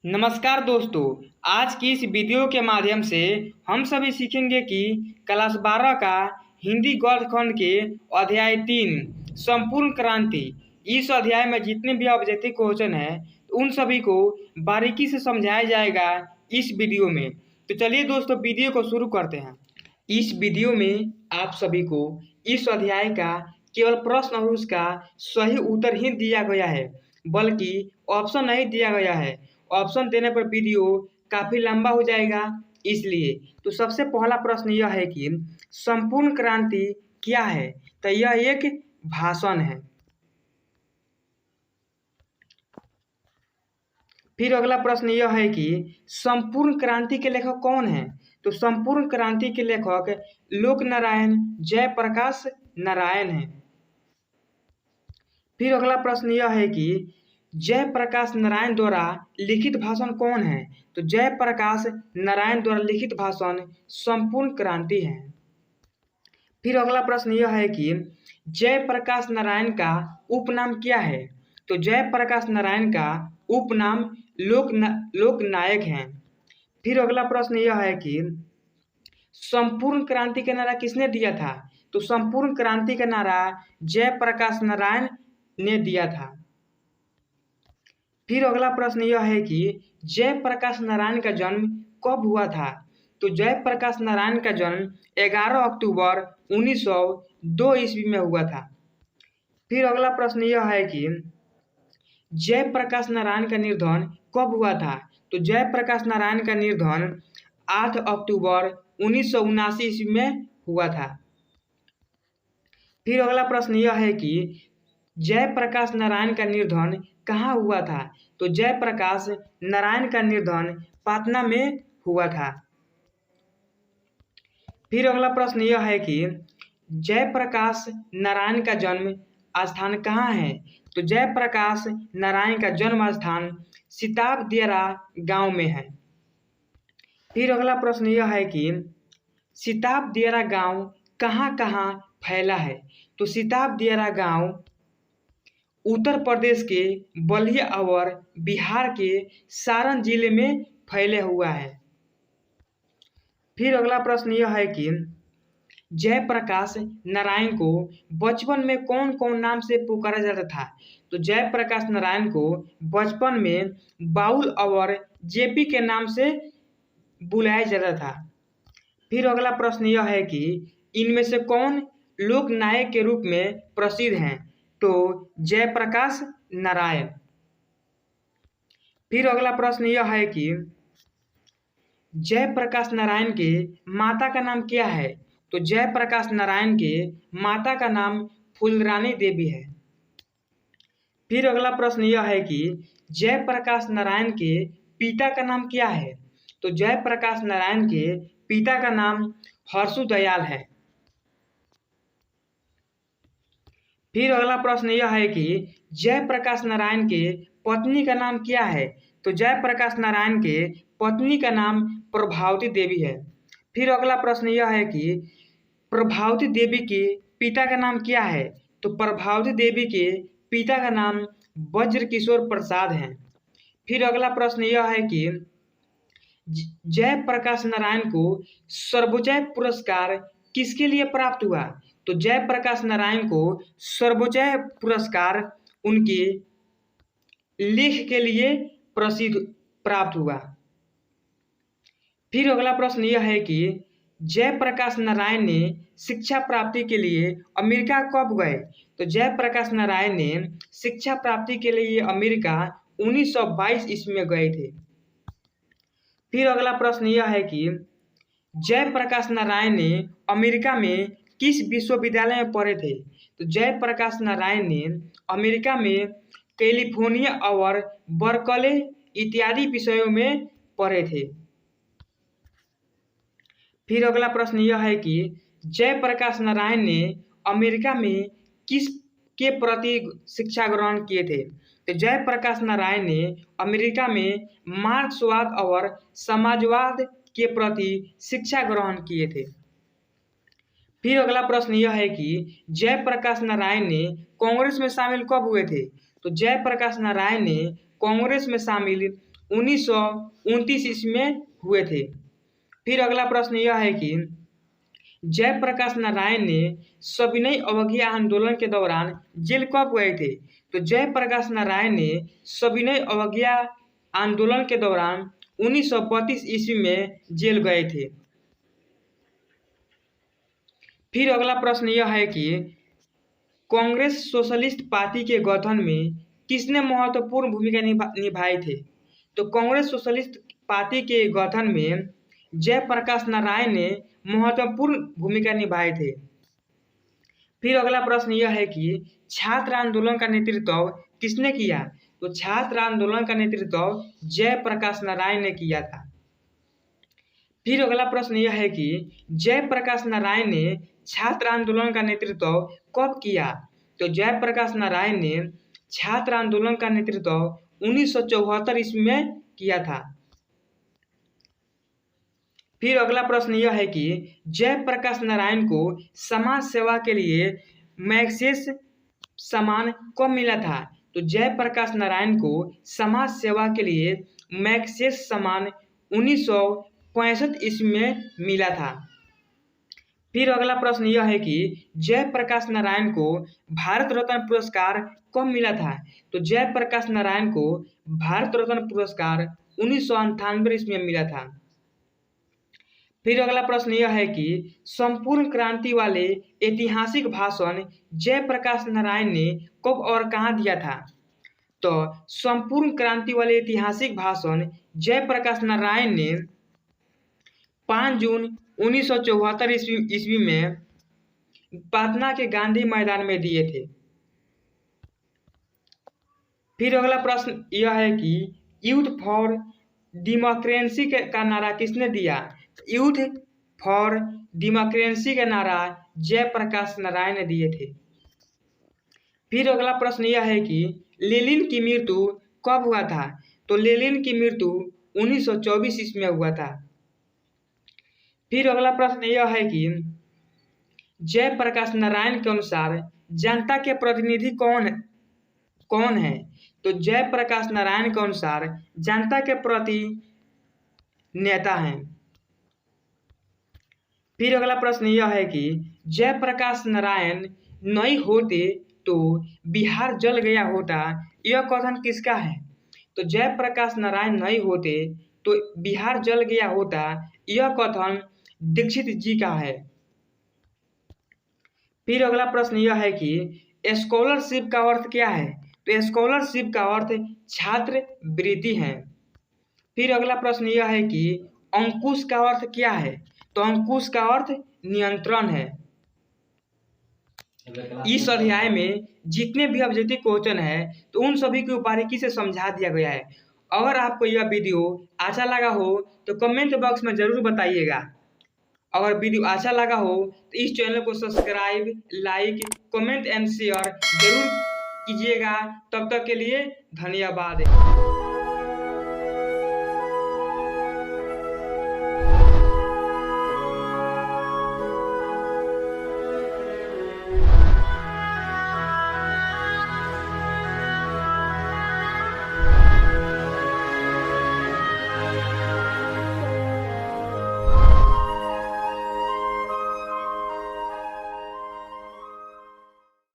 नमस्कार दोस्तों। आज की इस वीडियो के माध्यम से हम सभी सीखेंगे कि क्लास 12 का हिंदी गद्यखंड के अध्याय 3 संपूर्ण क्रांति। इस अध्याय में जितने भी ऑब्जेक्टिव क्वेश्चन है उन सभी को बारीकी से समझाया जाएगा इस वीडियो में। तो चलिए दोस्तों वीडियो को शुरू करते हैं। इस वीडियो में आप सभी को इस अध्याय का केवल प्रश्न और उसका सही उत्तर ही दिया गया है, बल्कि ऑप्शन नहीं दिया गया है। ऑप्शन देने पर वीडियो काफी लंबा हो जाएगा, इसलिए तो सबसे पहला प्रश्न यह है कि संपूर्ण क्रांति क्या है। तो यह एक भाषण है। फिर अगला प्रश्न यह है कि संपूर्ण क्रांति के लेखक कौन है। तो संपूर्ण क्रांति के लेखक लोक नारायण जयप्रकाश नारायण है। फिर अगला प्रश्न यह है कि जयप्रकाश नारायण द्वारा लिखित भाषण कौन है। तो जयप्रकाश नारायण द्वारा लिखित भाषण संपूर्ण क्रांति है। फिर अगला प्रश्न यह है कि जयप्रकाश नारायण का उपनाम क्या है। तो जयप्रकाश नारायण का उपनाम लोकनायक है। फिर अगला प्रश्न यह है कि संपूर्ण क्रांति का नारा किसने दिया था। तो संपूर्ण क्रांति का नारा जयप्रकाश नारायण ने दिया था। फिर अगला प्रश्न यह है कि जयप्रकाश नारायण का जन्म कब हुआ था। तो जयप्रकाश नारायण का जन्म 11 अक्टूबर 1902 ईस्वी में हुआ था। फिर अगला प्रश्न यह है कि जयप्रकाश नारायण का निर्धन कब हुआ था। तो जयप्रकाश नारायण का निर्धन 8 अक्टूबर 1979 ईस्वी में हुआ था। फिर अगला प्रश्न यह है कि जयप्रकाश नारायण का निर्धन कहाँ हुआ था। तो जयप्रकाश नारायण का निर्धन पटना में हुआ था। फिर अगला प्रश्न यह है कि जयप्रकाश नारायण का जन्म स्थान कहाँ है। तो जयप्रकाश नारायण का जन्म स्थान सिताब दियारा गांव में है। फिर अगला प्रश्न यह है कि सिताब दियारा गांव कहाँ कहाँ फैला है। तो सिताब दियारा गांव उत्तर प्रदेश के बलिया और बिहार के सारण जिले में फैले हुआ है। फिर अगला प्रश्न यह है कि जयप्रकाश नारायण को बचपन में कौन कौन नाम से पुकारा जाता था। तो जयप्रकाश नारायण को बचपन में बाउल और जेपी के नाम से बुलाया जाता था। फिर अगला प्रश्न यह है कि इनमें से कौन लोकनायक के रूप में प्रसिद्ध हैं। तो जयप्रकाश नारायण। फिर अगला प्रश्न यह है कि जयप्रकाश नारायण के माता का नाम क्या है। तो जयप्रकाश नारायण के माता का नाम फूलरानी देवी है। फिर अगला प्रश्न यह है कि जयप्रकाश नारायण के पिता का नाम क्या है। तो जयप्रकाश नारायण के पिता का नाम हर्षु दयाल है। फिर अगला प्रश्न यह है कि जयप्रकाश नारायण के पत्नी का नाम क्या है। तो जयप्रकाश नारायण के पत्नी का नाम प्रभावती देवी है। फिर अगला प्रश्न यह है कि प्रभावती देवी के पिता का नाम क्या है। तो प्रभावती देवी के पिता का नाम वज्रकिशोर प्रसाद है। फिर अगला प्रश्न यह है कि जयप्रकाश नारायण को सर्वोच्च पुरस्कार किसके लिए प्राप्त हुआ। तो जयप्रकाश नारायण को सर्वोच्च पुरस्कार उनके लेख के लिए प्रसिद्ध प्राप्त हुआ। फिर अगला प्रश्न यह है कि जयप्रकाश नारायण ने शिक्षा प्राप्ति के लिए अमेरिका कब गए। तो जयप्रकाश नारायण ने शिक्षा प्राप्ति के लिए अमेरिका 1922 ईस्वी में गए थे। फिर अगला प्रश्न यह है कि जयप्रकाश नारायण ने अमेरिका में किस विश्वविद्यालय में पढ़े थे। तो जयप्रकाश नारायण ने अमेरिका में कैलिफोर्निया और बर्कले इत्यादि विषयों में पढ़े थे। फिर अगला प्रश्न यह है कि जयप्रकाश नारायण ने अमेरिका में किस के प्रति शिक्षा ग्रहण किए थे। तो जयप्रकाश नारायण ने अमेरिका में मार्क्सवाद और समाजवाद के प्रति शिक्षा ग्रहण किए थे। फिर अगला प्रश्न यह है कि जयप्रकाश नारायण ने कांग्रेस में शामिल कब हुए थे। तो जयप्रकाश नारायण ने कांग्रेस में शामिल 1929 ईस्वी में हुए थे। फिर अगला प्रश्न यह है कि जयप्रकाश नारायण ने सविनय अवज्ञा आंदोलन के दौरान जेल कब गए थे? तो जयप्रकाश नारायण ने सविनय अवज्ञा आंदोलन के दौरान 1932 ईस्वी में जेल गए थे। फिर अगला प्रश्न यह है कि कांग्रेस सोशलिस्ट पार्टी के गठन में किसने महत्वपूर्ण भूमिका निभाई थे? तो कांग्रेस सोशलिस्ट पार्टी के गठन में जयप्रकाश नारायण ने महत्वपूर्ण भूमिका निभाए थे। फिर अगला प्रश्न यह है कि छात्र आंदोलन का नेतृत्व किसने किया? तो छात्र आंदोलन का नेतृत्व जयप्रकाश नारायण ने किया था। फिर अगला प्रश्न यह है कि जयप्रकाश नारायण ने छात्र आंदोलन का नेतृत्व कब किया? तो जयप्रकाश नारायण ने छात्र आंदोलन का नेतृत्व 1974 ईस्वी में किया था। फिर अगला प्रश्न यह है कि जयप्रकाश नारायण को समाज सेवा के लिए मैग्सेसे सम्मान कब मिला था? तो जयप्रकाश नारायण को समाज सेवा के लिए मैग्सेसे सम्मान 1965 ईस्वी में मिला था। फिर अगला प्रश्न यह है कि जयप्रकाश नारायण को भारत रत्न पुरस्कार कब मिला था? तो जयप्रकाश नारायण को भारत रत्न पुरस्कार 1998 ईस्वी में मिला था। फिर अगला प्रश्न यह है कि संपूर्ण क्रांति वाले ऐतिहासिक भाषण जयप्रकाश नारायण ने कब और कहाँ दिया था? तो संपूर्ण क्रांति वाले ऐतिहासिक भाषण जयप्रकाश नारायण ने 5 जून 1974 ईस्वी में पटना के गांधी मैदान में दिए थे। फिर अगला प्रश्न यह है कि यूथ फॉर डेमोक्रेसी का नारा किसने दिया? यूथ फॉर डेमोक्रेसी का नारा जयप्रकाश नारायण ने दिए थे। फिर अगला प्रश्न यह है कि लेनिन की मृत्यु कब हुआ था? तो लेनिन की मृत्यु 1924 ईस्वी में हुआ था। फिर अगला प्रश्न यह है कि जयप्रकाश नारायण के अनुसार जनता के प्रतिनिधि कौन है? तो जयप्रकाश नारायण के अनुसार जनता के प्रति नेता हैं। फिर अगला प्रश्न यह है कि जयप्रकाश नारायण नहीं होते तो बिहार जल गया होता, यह कथन किसका है? तो जयप्रकाश नारायण नहीं होते तो बिहार जल गया होता, यह कथन दीक्षित जी का है। फिर अगला प्रश्न यह है कि स्कॉलरशिप का अर्थ क्या है? तो स्कॉलरशिप का अर्थ छात्रवृत्ति है। फिर अगला प्रश्न यह है कि अंकुश का अर्थ क्या है? तो अंकुश का अर्थ नियंत्रण है। इस अध्याय में जितने भी ऑब्जेक्टिव क्वेश्चन है तो उन सभी को बारीकी से समझा दिया गया है। अगर आपको यह वीडियो अच्छा लगा हो तो कमेंट बॉक्स में जरूर बताइएगा। अगर वीडियो अच्छा लगा हो तो इस चैनल को subscribe, like, comment and share जरूर कीजिएगा। तब तक के लिए धन्यवाद।